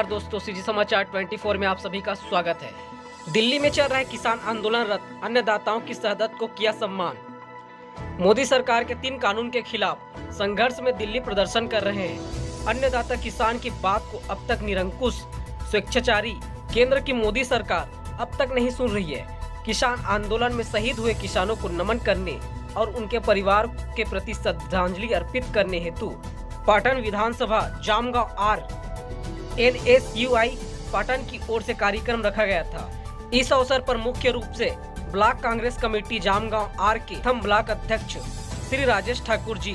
नमस्कार दोस्तों, सीजी समाचार 24 में आप सभी का स्वागत है। दिल्ली में चल रहे किसान आंदोलनरत अन्नदाताओं की शहादत को किया सम्मान। मोदी सरकार के 3 कानून के खिलाफ संघर्ष में दिल्ली प्रदर्शन कर रहे हैं। अन्नदाता किसान की बात को अब तक निरंकुश स्वेच्छाचारी केंद्र की मोदी सरकार अब तक नहीं सुन रही है। किसान आंदोलन में शहीद हुए किसानों को नमन करने और उनके परिवार के प्रति श्रद्धांजलि अर्पित करने हेतु पाटन विधानसभा जामगांव आर NSUI पाटन की ओर से कार्यक्रम रखा गया था। इस अवसर पर मुख्य रूप से block Congress committee Jamgaon R के प्रथम ब्लॉक अध्यक्ष श्री राजेश ठाकुर जी,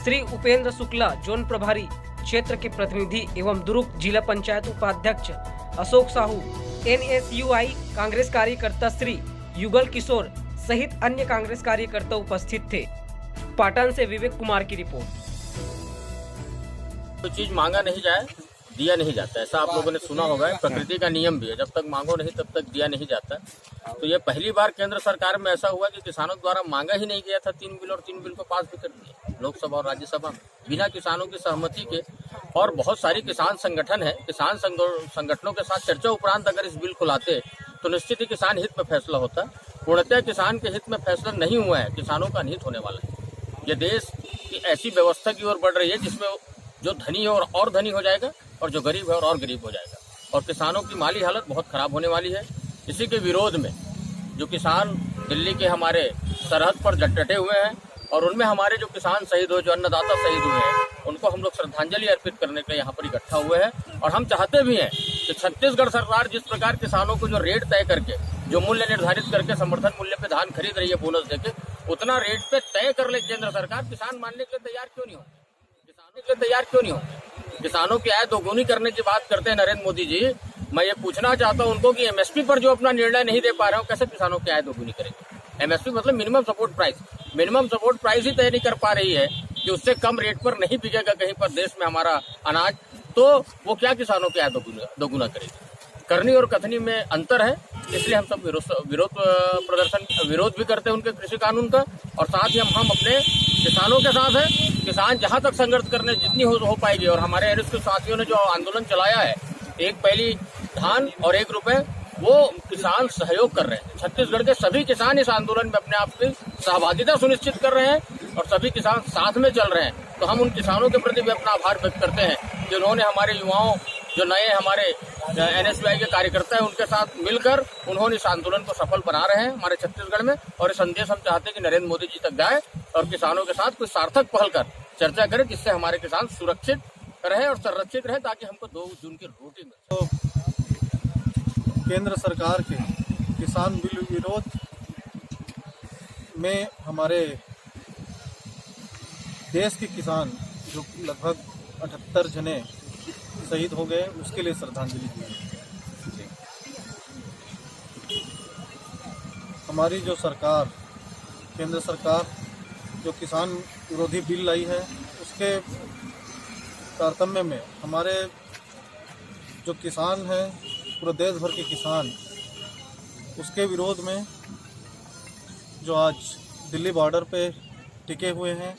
श्री उपेंद्र शुक्ला जोन प्रभारी क्षेत्र के प्रतिनिधि एवं दुर्ग जिला पंचायत उपाध्यक्ष अशोक साहू, NSUI कांग्रेस कार्यकर्ता श्री युगल किशोर सहित अन्य कांग्रेस कार्यकर्ता उपस्थित थे। पाटन से विवेक कुमार की रिपोर्ट। कोई चीज मांगा नहीं जाए दिया नहीं जाता, ऐसा आप लोगों ने सुना होगा। प्रकृति का नियम भी है, जब तक मांगो नहीं तब तक दिया नहीं जाता। तो ये पहली बार केंद्र सरकार में ऐसा हुआ कि किसानों द्वारा मांगा ही नहीं गया था 3 बिल, और 3 बिल को पास भी कर दिया लोकसभा और राज्यसभा में बिना किसानों की सहमति के। और बहुत सारी किसान संगठन है, किसान संगठनों के साथ चर्चा उपरांत अगर इस बिल को लाते तो निश्चित ही किसान हित में फैसला होता। पूर्णतः किसान के हित में फैसला नहीं हुआ है, किसानों का अनहित होने वाला है। यह देश की ऐसी व्यवस्था की ओर बढ़ रही है जिसमें जो धनी है और धनी हो जाएगा और जो गरीब है और गरीब हो जाएगा, और किसानों की माली हालत बहुत खराब होने वाली है। इसी के विरोध में जो किसान दिल्ली के हमारे सरहद पर डटे हुए हैं और उनमें हमारे जो किसान शहीद हुए, जो अन्नदाता शहीद हुए हैं, उनको हम लोग श्रद्धांजलि अर्पित करने के लिए यहाँ पर इकट्ठा हुए हैं। और हम चाहते भी हैं कि छत्तीसगढ़ सरकार जिस प्रकार किसानों को जो रेट तय करके, जो मूल्य निर्धारित करके समर्थन मूल्य पे धान खरीद रही है बोनस देके, उतना रेट पे तय कर ले केंद्र सरकार। किसान मानने के लिए तैयार क्यों नहीं हो? किसानों के लिए तैयार क्यों नहीं हो? किसानों की आय दोगुनी करने की बात करते हैं नरेंद्र मोदी जी। मैं ये पूछना चाहता हूं उनको कि MSP पर जो अपना निर्णय नहीं दे पा रहे हो, कैसे किसानों की आय दोगुनी करेंगे? MSP मतलब minimum support price. Minimum support price ही तय नहीं कर पा रही है कि उससे कम रेट पर नहीं बिकेगा कहीं पर देश में हमारा अनाज, तो वो क्या किसानों की आय दोगुना करेगी? करनी और कथनी में अंतर है। इसलिए हम सब विरोध भी करते हैं उनके कृषि कानून का, और साथ ही हम अपने किसानों के साथ हैं। किसान जहां तक संघर्ष करने जितनी हो पाएगी, और हमारे NSUI के साथियों ने जो आंदोलन चलाया है, एक पहली धान और 1 रुपए, वो किसान सहयोग कर रहे हैं। छत्तीसगढ़ के सभी किसान इस आंदोलन में अपने आप की सहभागिता सुनिश्चित कर रहे हैं और सभी किसान साथ में चल रहे हैं। तो हम उन किसानों के प्रति भी अपना आभार व्यक्त करते हैं कि उन्होंने हमारे युवाओं, जो नए हमारे NSUI के कार्यकर्ता हैं, उनके साथ मिलकर उन्होंने इस आंदोलन को सफल बना रहे हैं हमारे छत्तीसगढ़ में। और ये संदेश हम चाहते हैं कि नरेंद्र मोदी जी तक जाए और किसानों के साथ कुछ सार्थक पहल कर चर्चा करें, जिससे हमारे किसान सुरक्षित रहे और संरक्षित रहे, ताकि हमको 2 जून की रोटी मिले। तो केंद्र सरकार के किसान बिल विरोध में हमारे देश के किसान जो लगभग 78 जने शहीद हो गए, उसके लिए श्रद्धांजलि दी। हमारी जो सरकार, केंद्र सरकार जो किसान विरोधी बिल लाई है, उसके तारतम्य में हमारे जो किसान हैं, पूरे देश भर के किसान, उसके विरोध में जो आज दिल्ली बॉर्डर पे टिके हुए हैं,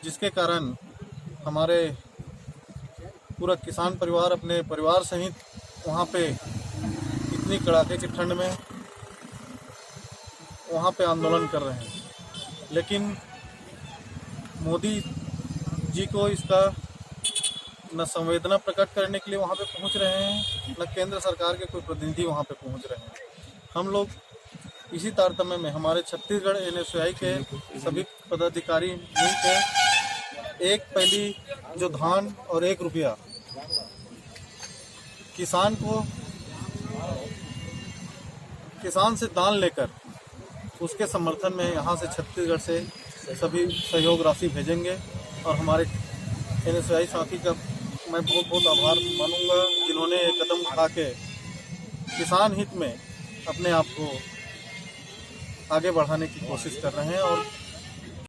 जिसके कारण हमारे पूरा किसान परिवार अपने परिवार सहित वहाँ पे इतनी कड़ाके की ठंड में वहाँ पे आंदोलन कर रहे हैं। लेकिन मोदी जी को इसका न संवेदना प्रकट करने के लिए वहाँ पे पहुँच रहे हैं, न केंद्र सरकार के कोई प्रतिनिधि वहाँ पे पहुँच रहे हैं। हम लोग इसी तारतम्य में हमारे छत्तीसगढ़ NSUI के सभी पदाधिकारी मिलकर एक पहली जो धान और 1 रुपया किसान से दान लेकर उसके समर्थन में यहाँ से छत्तीसगढ़ से सभी सहयोग राशि भेजेंगे। और हमारे NSUI साथी का मैं बहुत बहुत आभार मानूंगा, जिन्होंने ये कदम उठा के किसान हित में अपने आप को आगे बढ़ाने की कोशिश कर रहे हैं। और